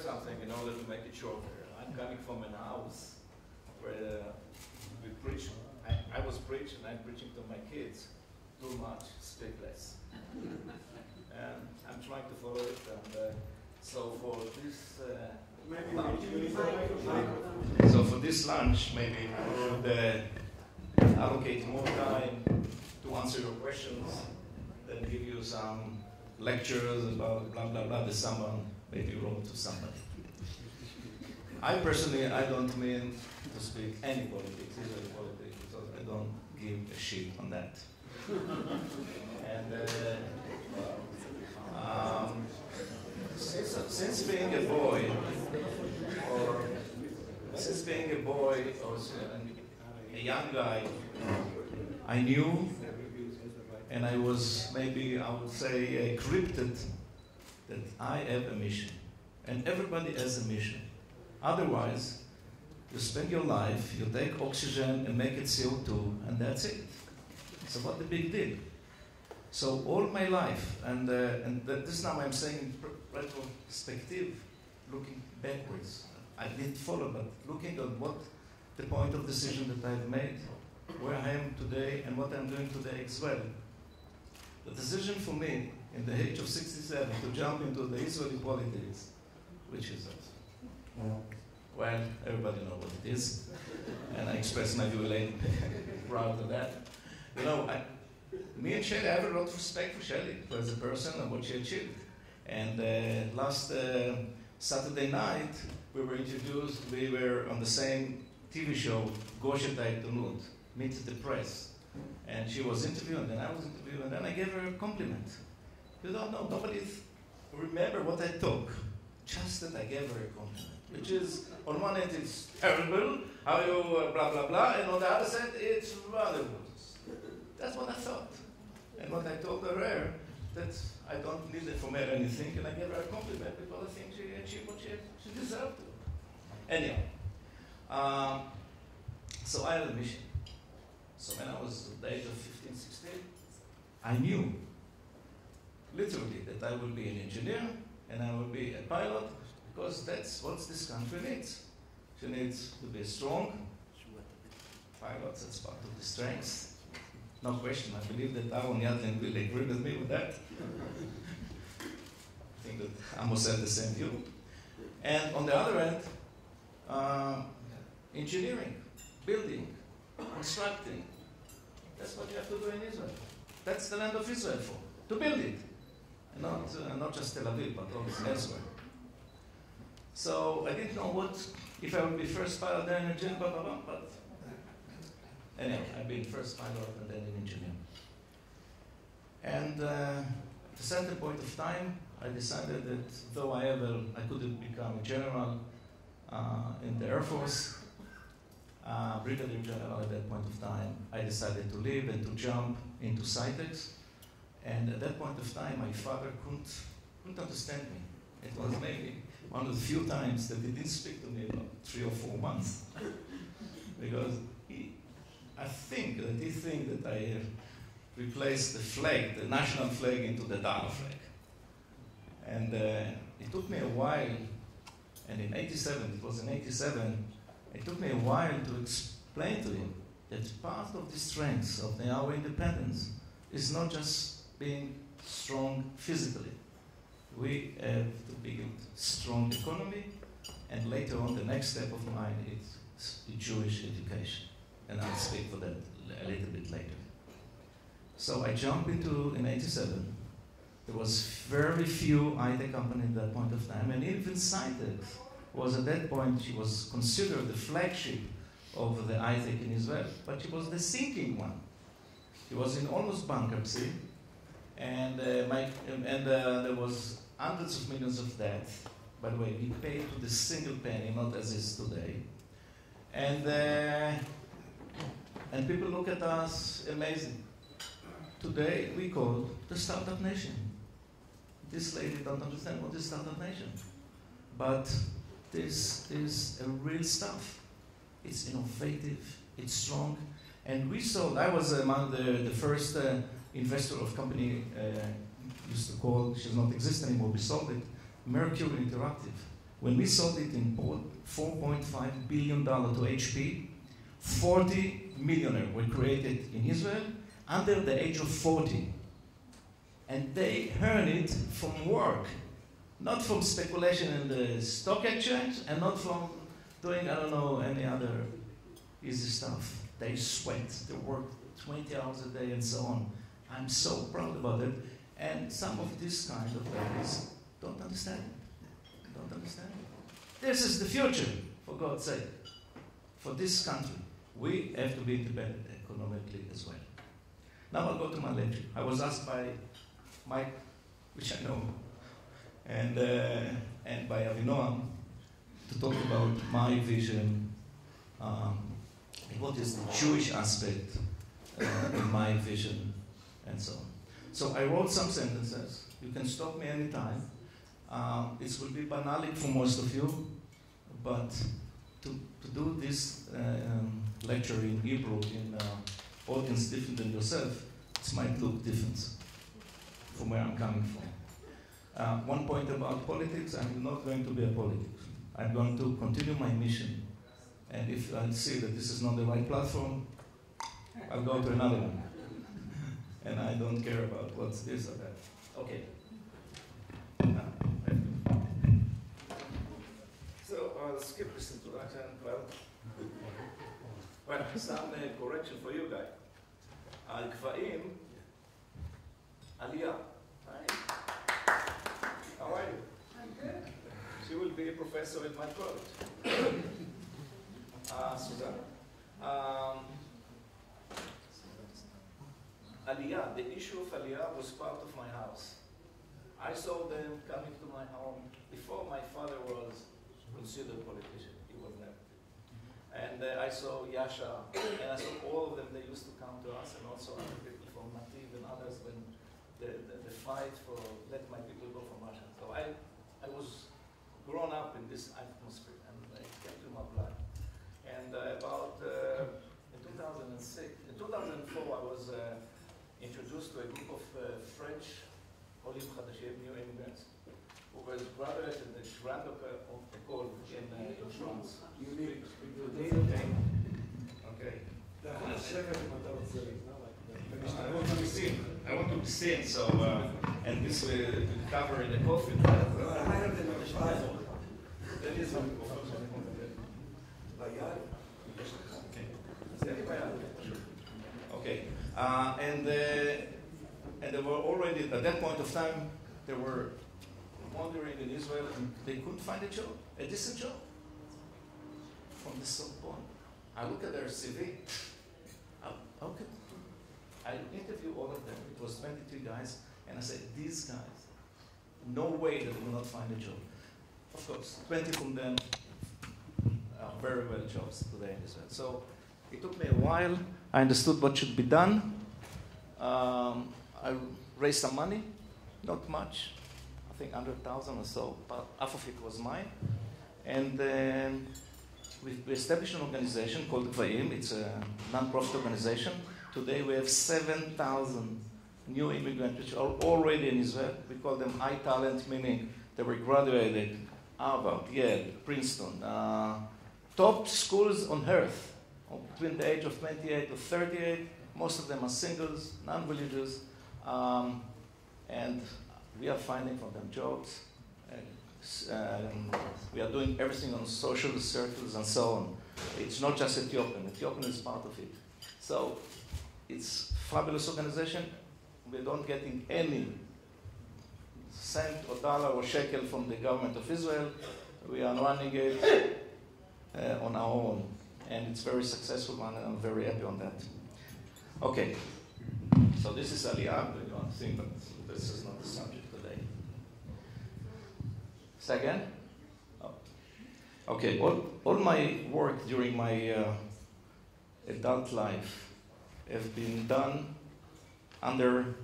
something in order to make it shorter. I'm coming from an house where we preach. I was preaching, I'm preaching to my kids. Too much, speak less. And I'm trying to follow it. And so for this so for this lunch, maybe I would allocate more time to answer your questions than give you some lectures about blah blah blah that someone maybe wrote to somebody. I personally, I don't mean to speak any politics, Israeli politics, because I don't give a shit on that. And since being a boy, or a young guy, I knew, and I was maybe, I would say, crypted that I have a mission, and everybody has a mission. Otherwise, you spend your life, you take oxygen and make it CO2, and that's it. So what the big deal? So all my life, and this now I'm saying in retrospective, looking backwards. I didn't follow, but looking at what the point of decision that I've made, where I am today, and what I'm doing today as well. The decision for me, in the age of 67, to jump into the Israeli politics, which is, well, everybody knows what it is, and I express my view later, proud of that. You know, me and Shelley, I have a lot of respect for Shelley, as a person and what she achieved. And last Saturday night, we were introduced, we were on the same TV show, Goshet Ha'etonut, Meet the Press. And she was interviewed, and then I was interviewed, and then I gave her a compliment. You don't know, nobody remember what I took, just that I gave her a compliment. Which is, on one end it's terrible, how you blah blah blah, and on the other side it's rather good. That's what I thought. And what I told her, that I don't need it from her anything, and I gave her a compliment because I think she achieved what she deserved to. Anyhow, so I had a mission. So when I was at the age of 15, 16, I knew, literally, that I will be an engineer, and I will be a pilot, because that's what this country needs. She needs to be strong. Pilots, that's part of the strengths. No question, I believe that Aaron Yadlin will agree with me with that. I think that Amos had the same view. And on the other end, engineering, building, constructing. That's what you have to do in Israel. That's the land of Israel for, to build it. And not just Tel Aviv, but also elsewhere. So I didn't know if I would be first pilot, then engineer, blah, blah, blah, but anyhow, I've been first pilot and then an engineer. And at a certain point of time, I decided that though I could have become a general in the Air Force, brigadier general at that point of time, I decided to leave and to jump into Cytex. And at that point of time, my father couldn't understand me. It was maybe one of the few times that he didn't speak to me about 3 or 4 months. Because I think that I replaced the flag, the national flag, into the dollar flag. And it took me a while, and in 87, it was in 87, it took me a while to explain to him that part of the strength of our independence is not just being strong physically. We have to build strong economy, and later on, the next step of mine is the Jewish education. And I'll speak for that a little bit later. So I jumped in 87. There was very few IT companies at that point of time, and even Cytex was at that point, she was considered the flagship of the IT in Israel, but she was the sinking one. She was in almost bankruptcy, and there was hundreds of millions of debt. By the way, we paid to the single penny, not as is today. And people look at us amazing. Today, we call the startup nation. This lady don't understand what is startup nation. But this is a real stuff. It's innovative, it's strong. And we sold, I was among the first investor of company, used to call, she does not exist anymore, we sold it, Mercury Interactive. When we sold it in $4.5 billion to HP, 40 millionaires were created in Israel under the age of 40. And they earn it from work, not from speculation in the stock exchange, and not from doing, I don't know, any other easy stuff. They sweat, they work 20 hours a day and so on. I'm so proud about it. And some of this kind of ladies don't understand it. Don't understand it. This is the future, for God's sake, for this country. We have to be independent economically as well. Now I'll go to my lecture. I was asked by Mike, which I know, and by Avinoam to talk about my vision, what is the Jewish aspect in my vision, and so on. So I wrote some sentences. You can stop me anytime. It will be banalic for most of you, but to do this lecture in Hebrew in an audience different than yourself, it might look different from where I'm coming from. One point about politics, I'm not going to be a politics. I'm going to continue my mission. And if I see that this is not the right platform, I'll go to another one. And I don't care about what's this or that. Okay. So I'll skip this introduction. Well, some correction for you guys. Al-Kfa'im, Aliyah. Hi. How are you? I'm good. She will be a professor in my college. Susanna. Aliyah, the issue of Aliyah was part of my house. I saw them coming to my home before my father was considered a politician. He was never. And I saw Yasha, and I saw all of them. They used to come to us, and also other people from Nativ and others when the fight for let my people go from Russia. So I was grown up in this atmosphere, and it came to my blood. And about in 2006, in 2004, I was introduced to a group of French Olim Chadashim, new immigrants, who was graduated in the Grand École in France. Okay. I want to be seen. I want to be seen. So, and this will cover the coffin. Okay. And they were already, at that point of time, they were wandering in Israel and they couldn't find a job, a decent job. From this point, I look at their CV. Okay. I interviewed all of them. It was 23 guys, and I said, these guys, no way that they will not find a job. Of course, 20 from them are very well jobs today in Israel. So it took me a while. I understood what should be done. I raised some money, not much. I think 100,000 or so, but half of it was mine. And then we established an organization called Kvaim. It's a non-profit organization. Today we have 7,000 new immigrants which are already in Israel. We call them high talent, meaning they were graduated Harvard, Yale, Princeton, top schools on earth, between the age of 28 to 38. Most of them are singles, non-religious, and we are finding for them jobs. We are doing everything on social circles and so on. It's not just Ethiopian. Ethiopian is part of it. So it's a fabulous organization. We're not getting any cent or dollar or shekel from the government of Israel. We are running it on our own. And it's a very successful one, and I'm very happy on that. Okay. So this is Aliyah. You want to think, but this is not the subject today. Say again? Oh. Okay. All my work during my adult life have been done under,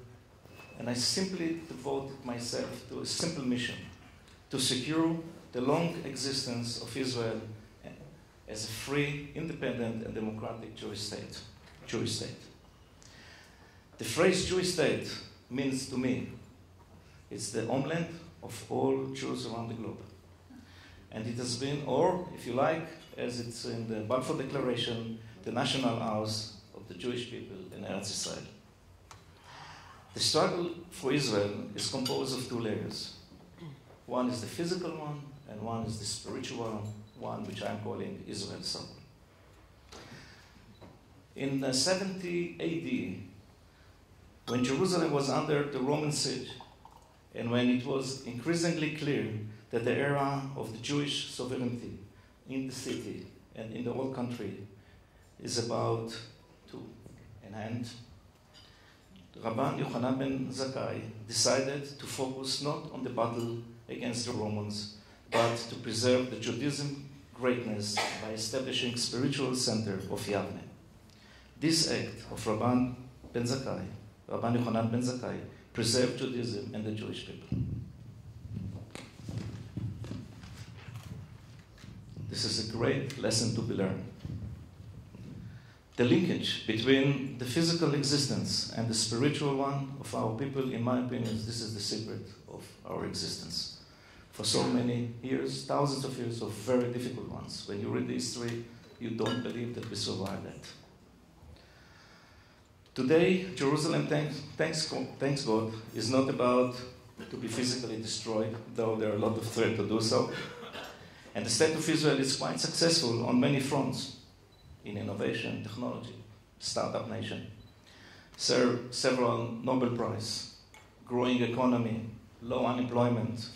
and I simply devoted myself to a simple mission, to secure the long existence of Israel as a free, independent, and democratic Jewish state. The phrase Jewish state means to me, it's the homeland of all Jews around the globe. And it has been, or if you like, as it's in the Balfour Declaration, the national house of the Jewish people in Eretz Israel. The struggle for Israel is composed of two layers. One is the physical one, and one is the spiritual one, which I'm calling Israel's soul. In 70 AD, when Jerusalem was under the Roman siege, and when it was increasingly clear that the era of the Jewish sovereignty in the city and in the whole country is about to end, Rabban Yochanan ben Zakkai decided to focus not on the battle against the Romans, but to preserve the Judaism greatness by establishing a spiritual center of Yavne. This act of Rabban Yochanan ben Zakkai, preserved Judaism and the Jewish people. This is a great lesson to be learned. The linkage between the physical existence and the spiritual one of our people, in my opinion, this is the secret of our existence. For so many years, thousands of years of very difficult ones. When you read the history, you don't believe that we survived that. Today, Jerusalem, thanks God, is not about to be physically destroyed, though there are a lot of threats to do so. And the state of Israel is quite successful on many fronts, in innovation, technology, startup nation. Several Nobel Prize, growing economy, low unemployment,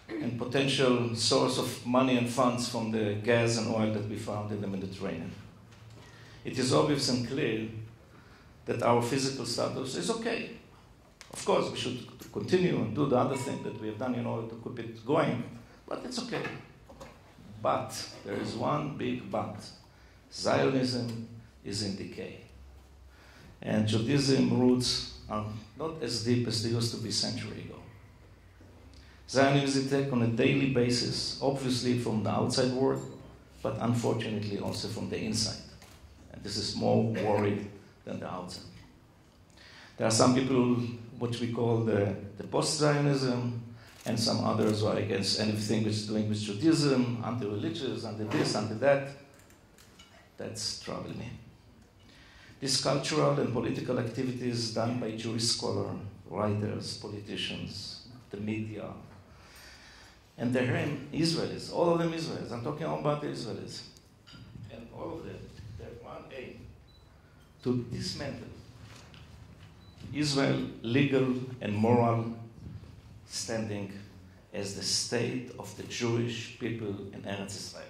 and potential source of money and funds from the gas and oil that we found in the Mediterranean. It is obvious and clear that our physical status is okay. Of course, we should continue and do the other thing that we have done in order to keep it going, but it's okay. But there is one big but. Zionism is in decay. And Judaism roots are not as deep as they used to be a century ago. Zionism is attacked on a daily basis, obviously from the outside world, but unfortunately also from the inside. And this is more worried than the outside. There are some people, what we call the post-Zionism, and some others who are against anything which is doing with Judaism, anti-religious, anti-this, anti-that. That's troubling me. These cultural and political activities done by Jewish scholars, writers, politicians, the media, and they're Israelis, all of them Israelis. I'm talking all about the Israelis. And all of them, they have one aim, to dismantle Israel's legal and moral standing as the state of the Jewish people in Eretz Israel.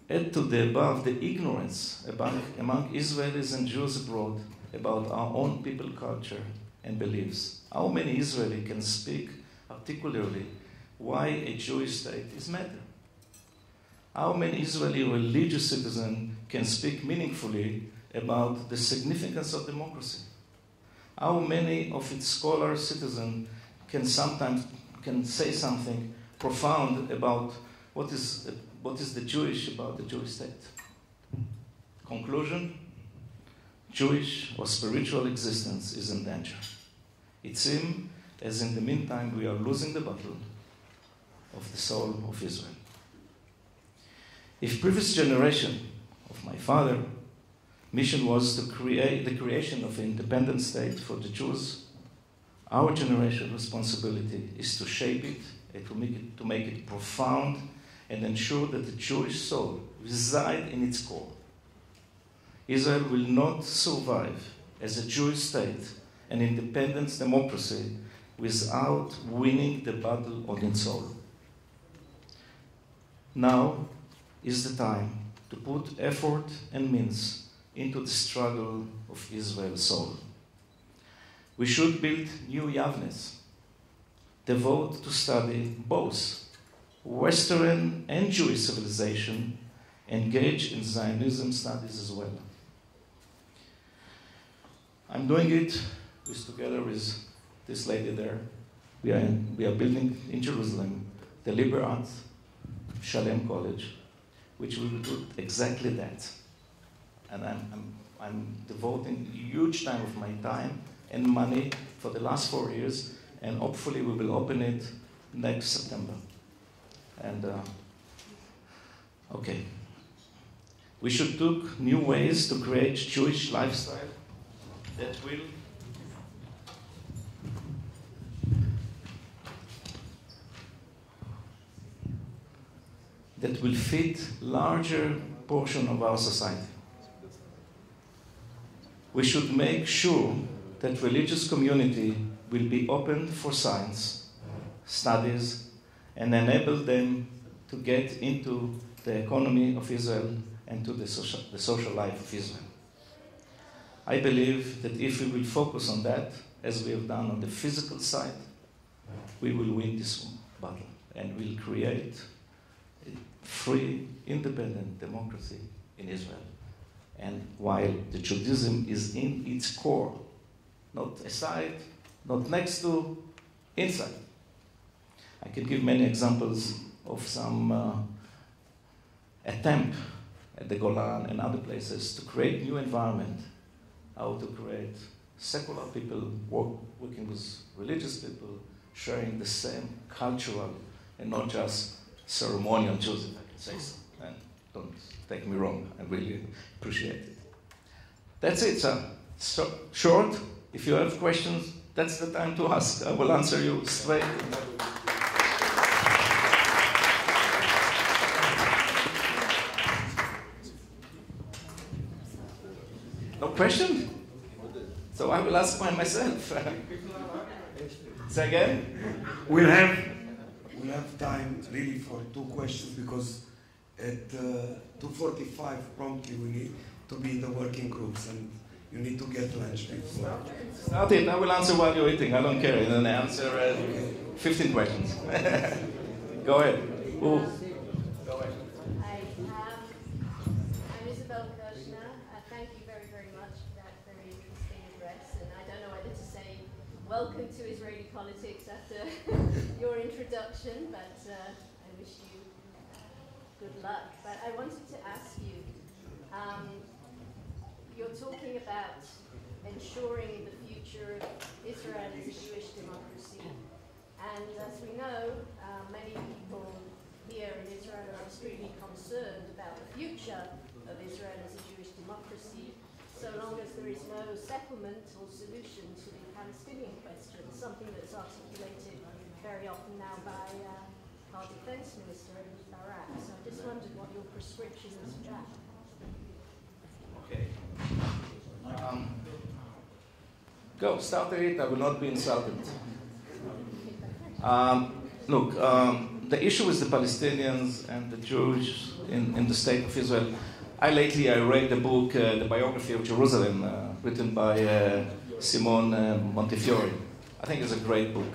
Add to the above the ignorance among Israelis and Jews abroad about our own people culture and beliefs. How many Israelis can speak articulately why a Jewish state is matter? How many Israeli religious citizens can speak meaningfully about the significance of democracy? How many of its scholar citizens can say something profound about what is the Jewish about the Jewish state? Conclusion: Jewish or spiritual existence is in danger. It seems as in the meantime we are losing the battle of the soul of Israel. If previous generation of my father mission was to create the creation of an independent state for the Jews, our generation responsibility is to shape it and to make it profound and ensure that the Jewish soul resides in its core. Israel will not survive as a Jewish state, an independent democracy, without winning the battle on its soul. Now is the time to put effort and means into the struggle of Israel's soul. We should build new Yavnes, devote to study both Western and Jewish civilization, engage in Zionism studies as well. I'm doing it together with this lady there. We are building in Jerusalem the liberal arts Shalem College, which will do exactly that. And I'm devoting a huge time of my time and money for the last 4 years, and hopefully we will open it next September. And, okay. We should look new ways to create Jewish lifestyle that will fit larger portion of our society. We should make sure that religious community will be open for science, studies, and enable them to get into the economy of Israel and to the social life of Israel. I believe that if we will focus on that, as we have done on the physical side, we will win this battle and will create a free, independent democracy in Israel. And while the Judaism is in its core, not aside, not next to, inside. I can give many examples of some attempt at the Golan and other places to create new environment, how to create secular people working with religious people, sharing the same cultural and not just ceremonial Jews, if I can say so. And don't take me wrong, I really appreciate it. That's it, sir. So, short. If you have questions, that's the time to ask. I will answer you straight. No question? So I will ask mine myself. Say again? We'll have time really for 2 questions because at 2:45 promptly we need to be in the working groups and you need to get lunch before. Start it. I will answer while you're eating. I don't care. And then I answer 15 questions. Go ahead. Who? Welcome to Israeli politics after your introduction, but I wish you good luck. But I wanted to ask you, you're talking about ensuring the future of Israel as a Jewish democracy. And as we know, many people here in Israel are extremely concerned about the future of Israel as a Jewish democracy, so long as there is no settlement or solution to the Palestinian question, something that's articulated very often now by our defense minister, Barak. So I just wondered what your prescription is for that. Okay. Go, start it. I will not be insulted. Look, the issue with the Palestinians and the Jews in the state of Israel. I read the book, The Biography of Jerusalem, written by Simone Montefiore. I think it's a great book.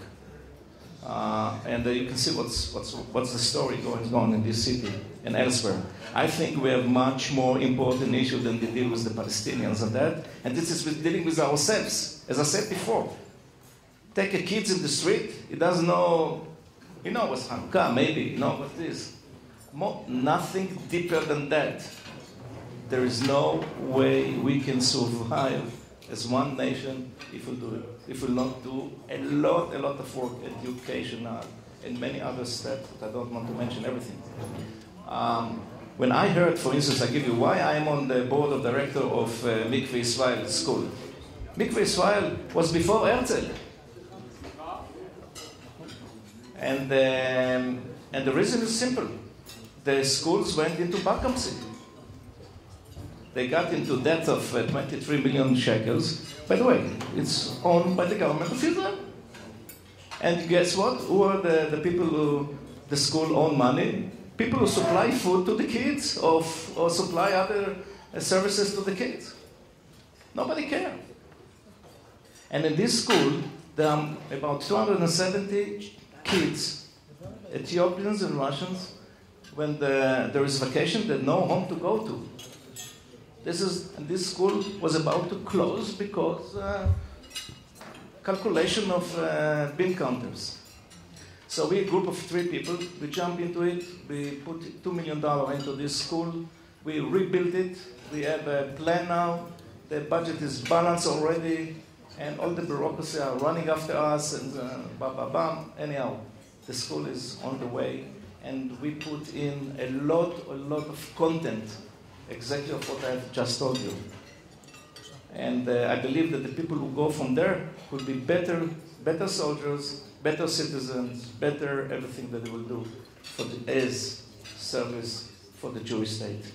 And you can see what's the story going on in this city and elsewhere. I think we have much more important issue than to deal with the Palestinians and that. And this is with dealing with ourselves. As I said before, take a kid in the street, he doesn't know, he knows what's Hanukkah, maybe, he knows what it is. Nothing deeper than that. There is no way we can survive as one nation if we do it. If we not do a lot of work, educational, and many other steps that I don't want to mention everything. When I heard, for instance, I give you why I am on the board of director of Mikveh Israel School. Mikveh Israel was before Herzl. And the reason is simple. The schools went into bankruptcy. They got into debt of 23 million shekels. By the way, it's owned by the government of Israel. And guess what? Who are the people who the school own money? People who supply food to the kids or supply other services to the kids. Nobody cares. And in this school, there are about 270 kids, Ethiopians and Russians. When there is vacation, there's no home to go to. This school was about to close because calculation of bean counters. So we, a group of 3 people, we jumped into it. We put $2 million into this school. We rebuilt it. We have a plan now. The budget is balanced already, and all the bureaucracy are running after us, and bam, bam, bam. Anyhow, the school is on the way. and we put in a lot of content, exactly of what I've just told you. And I believe that the people who go from there will be better soldiers, better citizens, better everything that they will do as service for the Jewish state.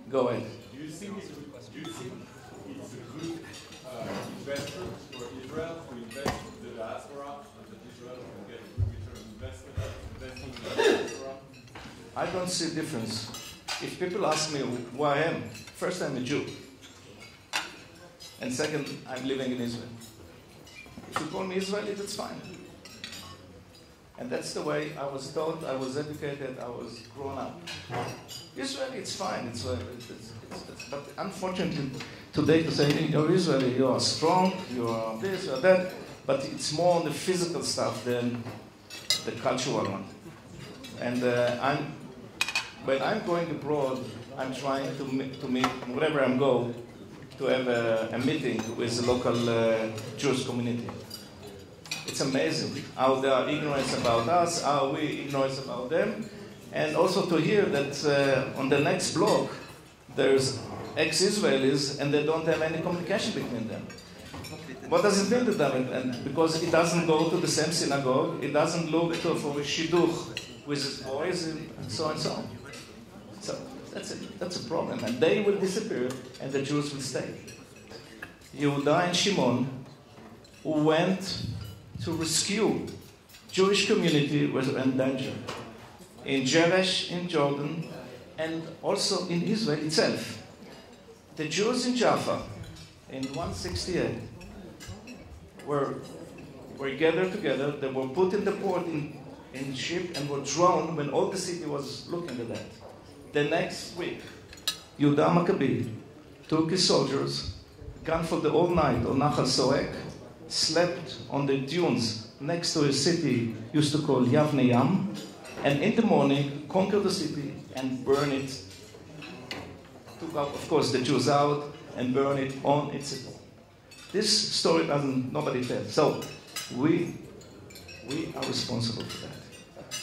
Go ahead. Do you think it's a good investment for Israel to invest in the diaspora, and that Israel can get a good return on investment investing in the diaspora? I don't see a difference. If people ask me who I am, first I'm a Jew. And second, I'm living in Israel. If you call me Israeli, that's fine. And that's the way I was taught, I was educated, I was grown up. Israeli, it's fine. But unfortunately, today to say you're Israeli, you are strong, you are this, you are that, but it's more on the physical stuff than the cultural one. And when I'm going abroad, I'm trying to meet, wherever I go, to have a meeting with the local Jewish community. It's amazing how they are ignorant about us, how we ignorant about them, and also to hear that on the next block there's ex-Israelis and they don't have any communication between them. What does it mean to them? And because it doesn't go to the same synagogue, it doesn't look for a shidduch with his boys, and so on and so on. So that's a problem, and they will disappear, and the Jews will stay. Yehuda and Shimon, who went to rescue Jewish community was in danger in Jeresh, in Jordan, and also in Israel itself. The Jews in Jaffa in 168 were gathered together. They were put in the port in ship and were drowned when all the city was looking at that. The next week, Yehuda Maccabi took his soldiers, gone for the whole night on Nachal Soek, slept on the dunes next to a city used to call Yavne Yam, and in the morning conquered the city and burned it. Took out, of course, the Jews out and burned it on its own. This story nobody tells. So we are responsible for that.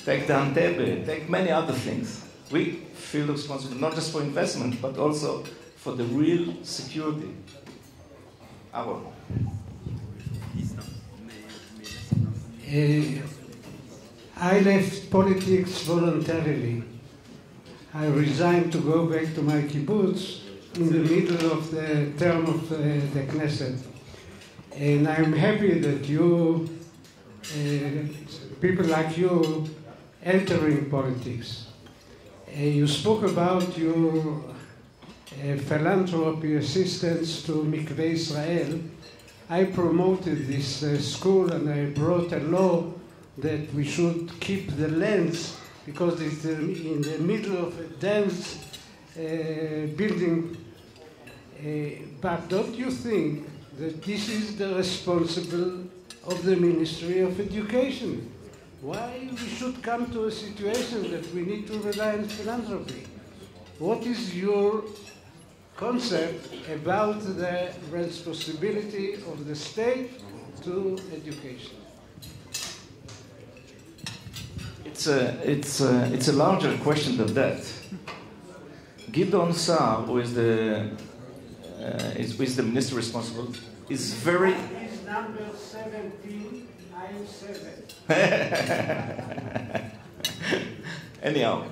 Take the Antebe, take many other things. We feel responsible not just for investment, but also for the real security. I left politics voluntarily. I resigned to go back to my kibbutz in the middle of the term of the Knesset. And I'm happy that you, people like you, entering politics. You spoke about your philanthropy assistance to Mikveh Israel. I promoted this school and I brought a law that we should keep the lands because it's in the middle of a dense building. But don't you think that this is the responsibility of the Ministry of Education? Why we should come to a situation that we need to rely on philanthropy? What is your concept about the responsibility of the state to education? It's a larger question than that. Gideon Saar, who is the minister responsible, is very. He's number 17. I'm 7. Anyhow,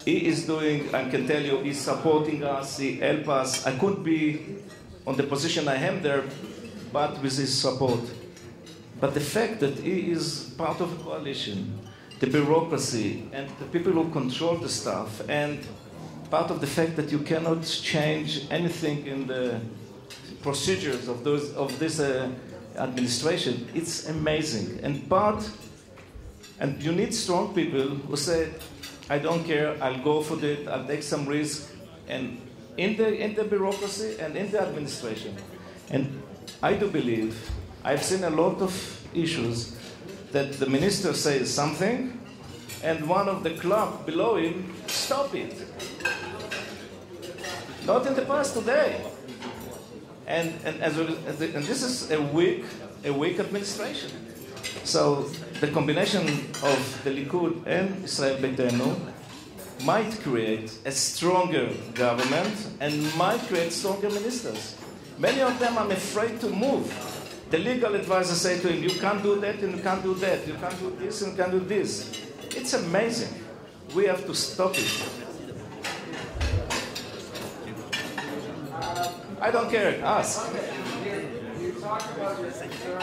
he is doing, I can tell you, he's supporting us, he helps us. I couldn't be on the position I am there, but with his support. But the fact that he is part of a coalition, the bureaucracy, and the people who control the stuff, and part of the fact that you cannot change anything in the procedures of this administration, it's amazing. And you need strong people who say, I don't care, I'll go for it, I'll take some risk, and in the bureaucracy and in the administration. And I do believe, I've seen a lot of issues that the minister says something, and one of the club below him stop it. Not in the past, today. And this is a weak administration. So the combination of the Likud and Israel Beitenu might create a stronger government and might create stronger ministers. Many of them are afraid to move. The legal advisor say to him, you can't do that and you can't do that. You can't do this and you can't do this. It's amazing. We have to stop it. I don't care. Ask. You talk about your concern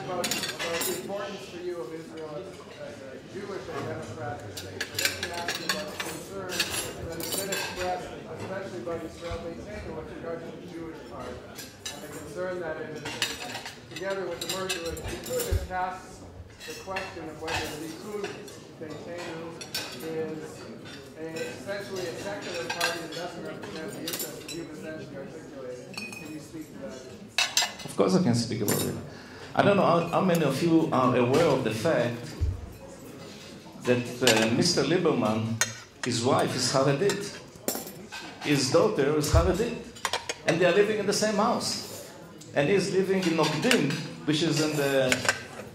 about the importance for you of Israel as a Jewish and democratic state. Let me ask you about the concern that has been expressed, especially by Israel Beitenu, with regard to the Jewish part, and the concern that it is, together with the merger with Likud, it casts the question of whether Likud Beitenu is essentially a secular party that doesn't represent the interests that you've essentially articulated. Can you speak to that? Of course I can speak about it. I don't know how many of you are aware of the fact that Mr. Lieberman, his wife is Haredit, his daughter is Haredit, and they are living in the same house. And he's living in Nokdim, which is in the,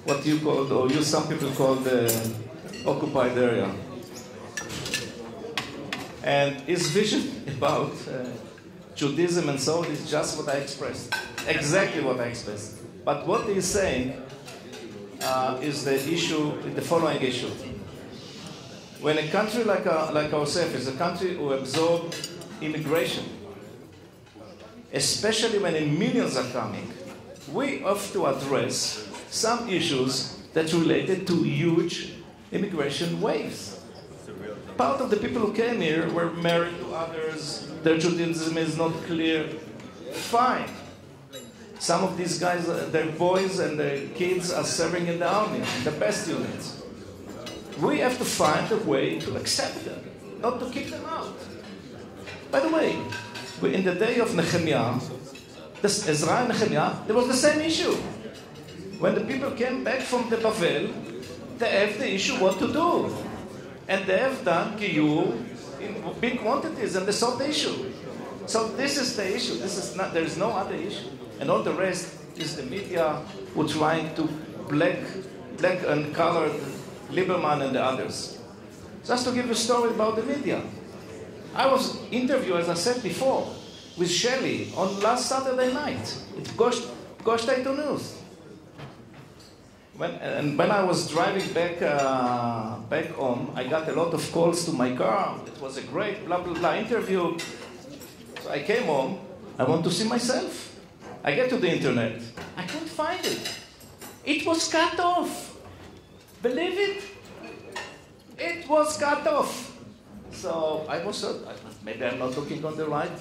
what you call, or you some people call the occupied area. And his vision about Judaism and so on is just what I expressed, exactly what I expressed. But what he's saying is the issue, the following issue. When a country like ourselves is a country who absorbs immigration, especially when millions are coming, we have to address some issues that related to huge immigration waves. Part of the people who came here were married to others, their Judaism is not clear. Fine. Some of these guys, their boys and their kids are serving in the army, the best units. We have to find a way to accept them, not to kick them out. By the way, in the day of Nehemiah, Ezra and Nehemiah, there was the same issue. When the people came back from the Bavel, they have the issue what to do. And they have done Giyur in big quantities, and they solved the issue. So this is the issue. There is no other issue. And all the rest is the media who are trying to black and color Lieberman and the others. Just to give you a story about the media. I was interviewed, as I said before, with Shelley on last Saturday night. It's Gosh News. When I was driving back home, I got a lot of calls to my car. It was a great blah, blah, blah interview. So I came home. I want to see myself. I get to the internet. I couldn't find it. It was cut off. Believe it? It was cut off. So I was maybe I'm not looking on the right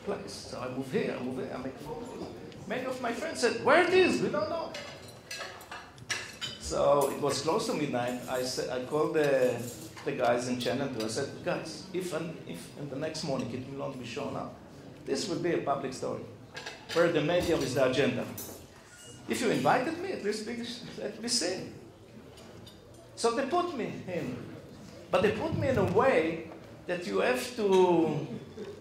place. So I move here, I make phone calls. Many of my friends said, where it is? We don't know. So it was close to midnight. I called the guys in Channel 2. I said, guys, if in the next morning it will not be shown up, this will be a public story, where the media is the agenda. If you invited me, at least let me sing. So they put me in. But they put me in a way that you have to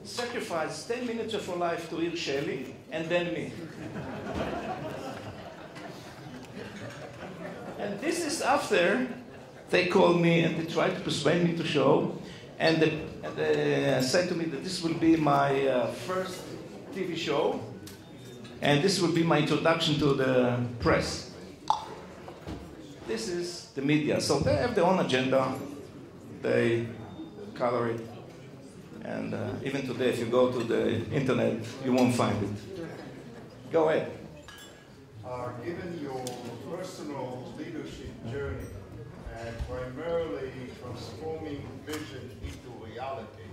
sacrifice 10 minutes of your life to hear Shelley and then me. And this is after they called me and they tried to persuade me to show. And they said to me that this will be my first TV show. And this will be my introduction to the press. This is the media. So they have their own agenda. They color it. And even today, if you go to the internet, you won't find it. Go ahead. Given your personal leadership journey and primarily transforming vision into reality,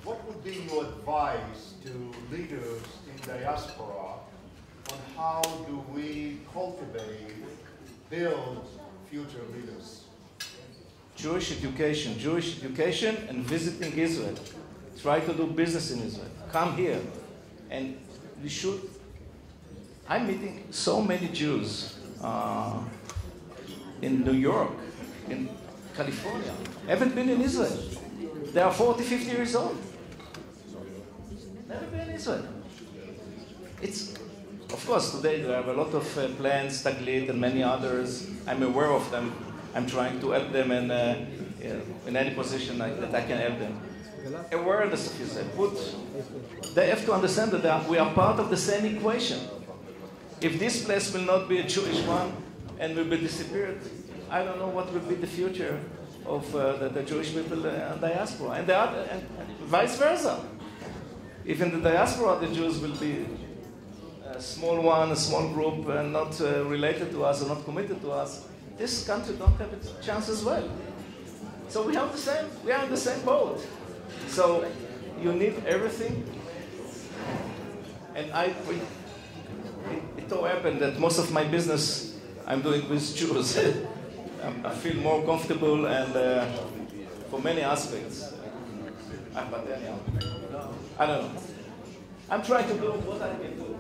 what would be your advice to leaders in diaspora on how do we cultivate, build future leaders? Jewish education and visiting Israel. Try to do business in Israel. Come here. And we should. I'm meeting so many Jews in New York, in California. Haven't been in Israel. They are 40, 50 years old. Never been in Israel. It's, of Of course, today there are a lot of plans, Taglit and many others. I'm aware of them. I'm trying to help them in any position that I can help them. Awareness of Israel. They have to understand that we are part of the same equation. If this place will not be a Jewish one and will be disappeared, I don't know what will be the future of the Jewish people and diaspora, and vice versa. If in the diaspora the Jews will be a small one, a small group, and not related to us or not committed to us, this country don't have a chance as well. So we are in the same boat. So you need everything. And it all happened that most of my business I'm doing with Jews. I feel more comfortable and for many aspects. But anyhow, I don't know. I'm trying to do what I can do.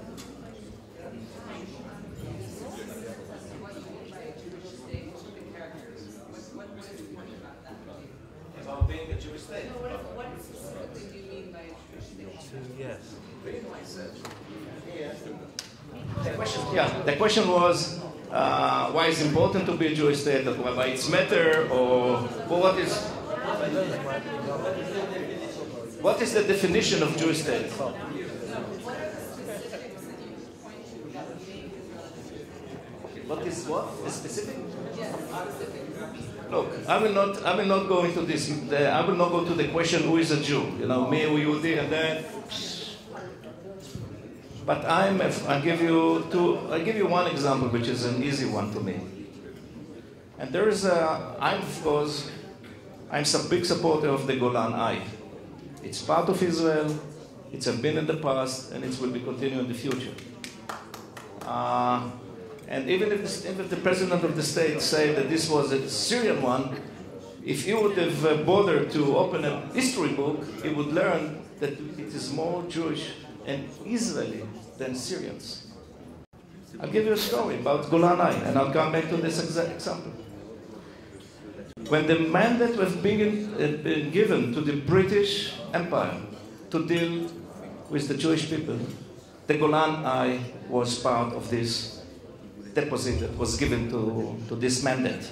About being a Jewish state. What specifically do you mean by a Jewish state? Yes. The question was why it's important to be a Jewish state, or why it's matter, or what is the definition of Jewish state? What is what? The specific? Look, I will not go into this. I will not go to the question who is a Jew. You know, me, who Yehudi, and then. But I'll give you one example, which is an easy one to me. And there is I'm a big supporter of the Golan High. It's part of Israel. It's been in the past, and it will be continued in the future. And even if the president of the state said that this was a Syrian one, if he would have bothered to open a history book, he would learn that it is more Jewish and Israeli than Syrians. I'll give you a story about Golan High, and I'll come back to this exact example. When the mandate was being given to the British Empire to deal with the Jewish people, the Golan High was part of this deposit that was given to this mandate.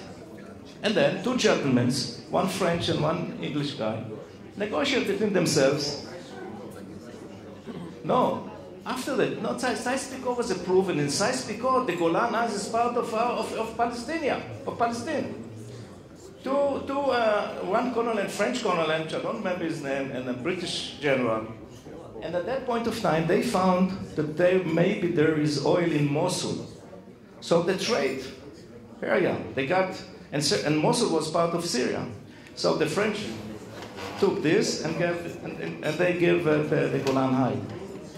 And then two gentlemen, one French and one English guy, negotiated between themselves. No, after that, no, Sykes-Picot was approved, and in Sykes-Picot, the Golan Heights is part of Palestine. One colonel, and French colonel, and I don't remember his name, and a British general. And at that point of time, they found that maybe there is oil in Mosul. So the trade area, they got, and Mosul was part of Syria. So the French took this and they gave the Golan Heights.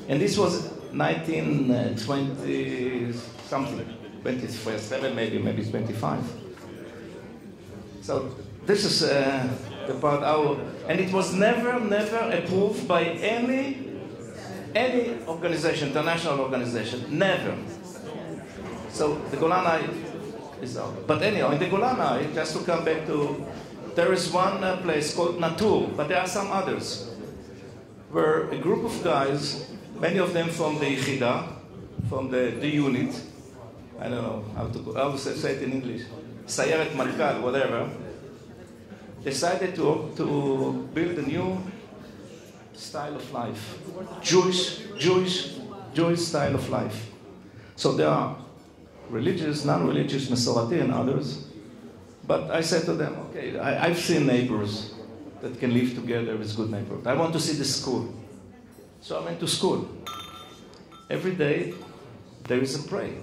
And this was 1920 something, 27 maybe 25. So this is the part and it was never approved by any organization, international organization, never. So the Golan Heights is out. But anyhow, in the Golan Heights, just to come back to, there is one place called Natur, but there are some others, where a group of guys, many of them from the Yechida, from the unit, I don't know how to say it in English, Sayeret Matkal, whatever, decided to build a new style of life, Jewish style of life. So there are religious, non-religious, Masorati and others. But I said to them, okay, I've seen neighbors that can live together with good neighbors. I want to see the school. So I went to school. Every day, there is a prayer.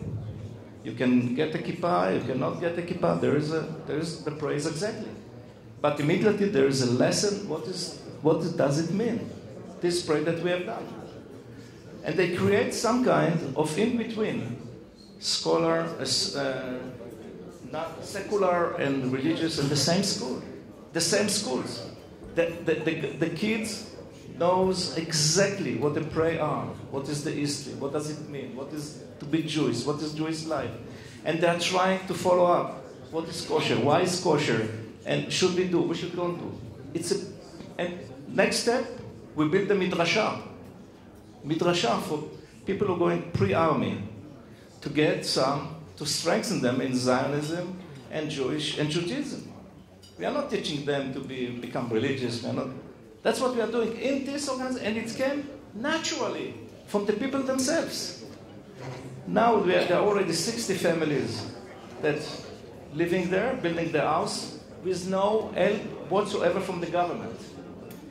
You can get a kippah, you cannot get a kippah. There is the praise exactly. But immediately there is a lesson. What does it mean? This prayer that we have done. And they create some kind of in-between. Scholar, not secular and religious in the same school, the same schools. The kids knows exactly what the prayer are, what is the history, what does it mean, what is to be Jewish, what is Jewish life, and they are trying to follow up. What is kosher? Why is kosher? And should we do? We should don't do. And next step, we build the midrasha for people who are going pre-army. to get some, to strengthen them in Zionism and Judaism. We are not teaching them to become religious. We are not. That's what we are doing in this organization, and it came naturally from the people themselves. Now there are already 60 families that living there, building their house, with no help whatsoever from the government.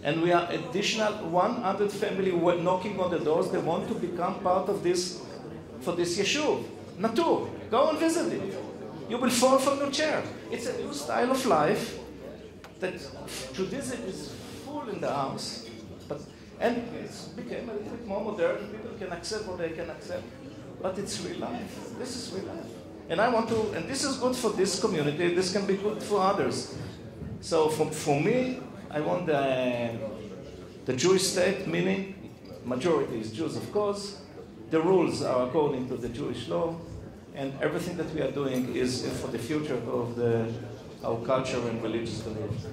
And we are additional 100 families who are knocking on the doors. They want to become part of this, for this yeshuv. Natur, go and visit it. You will fall from your chair. It's a new style of life that Judaism is full in the house, and it became a little bit more modern. People can accept what they can accept, but it's real life. This is real life. And I want to, and this is good for this community, this can be good for others. So for me, I want the Jewish state, meaning majority is Jews, of course. The rules are according to the Jewish law, and everything that we are doing is for the future of our culture and religious belief.